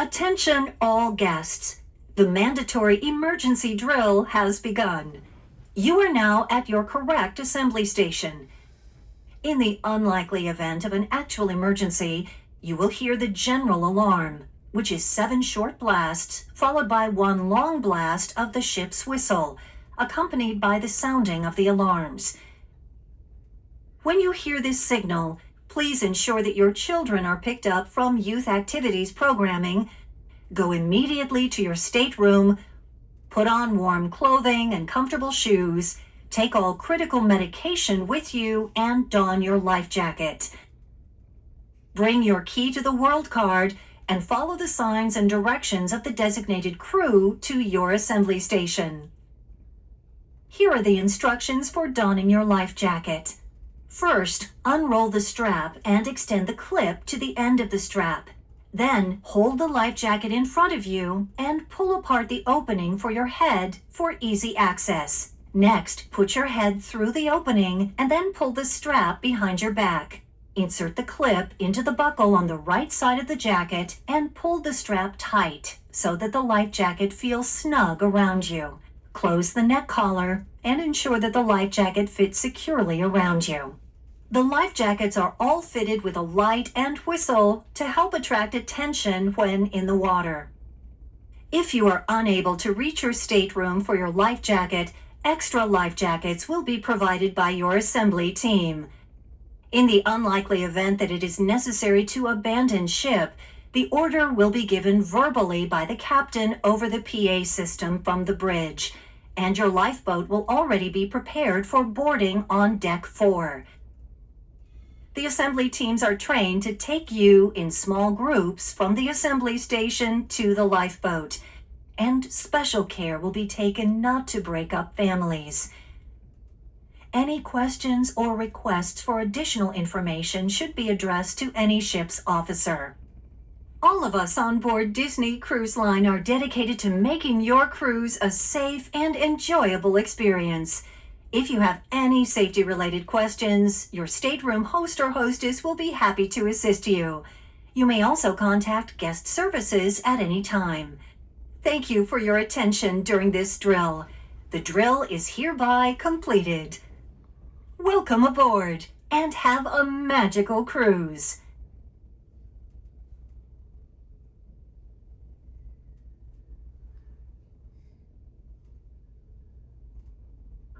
Attention all guests. The mandatory emergency drill has begun. You are now at your correct assembly station. In the unlikely event of an actual emergency, you will hear the general alarm, which is 7 short blasts followed by 1 long blast of the ship's whistle, accompanied by the sounding of the alarms. When you hear this signal, please ensure that your children are picked up from youth activities programming. Go immediately to your stateroom, put on warm clothing and comfortable shoes, take all critical medication with you, and don your life jacket. Bring your key to the world card and follow the signs and directions of the designated crew to your assembly station. Here are the instructions for donning your life jacket. First, unroll the strap and extend the clip to the end of the strap. Then, hold the life jacket in front of you and pull apart the opening for your head for easy access. Next, put your head through the opening and then pull the strap behind your back. Insert the clip into the buckle on the right side of the jacket and pull the strap tight so that the life jacket feels snug around you. Close the neck collar and ensure that the life jacket fits securely around you. The life jackets are all fitted with a light and whistle to help attract attention when in the water. If you are unable to reach your stateroom for your life jacket, extra life jackets will be provided by your assembly team. In the unlikely event that it is necessary to abandon ship, the order will be given verbally by the captain over the PA system from the bridge, and your lifeboat will already be prepared for boarding on Deck 4. The assembly teams are trained to take you in small groups from the assembly station to the lifeboat, and special care will be taken not to break up families. Any questions or requests for additional information should be addressed to any ship's officer. All of us on board Disney Cruise Line are dedicated to making your cruise a safe and enjoyable experience. If you have any safety-related questions, your stateroom host or hostess will be happy to assist you. You may also contact guest services at any time. Thank you for your attention during this drill. The drill is hereby completed. Welcome aboard, and have a magical cruise.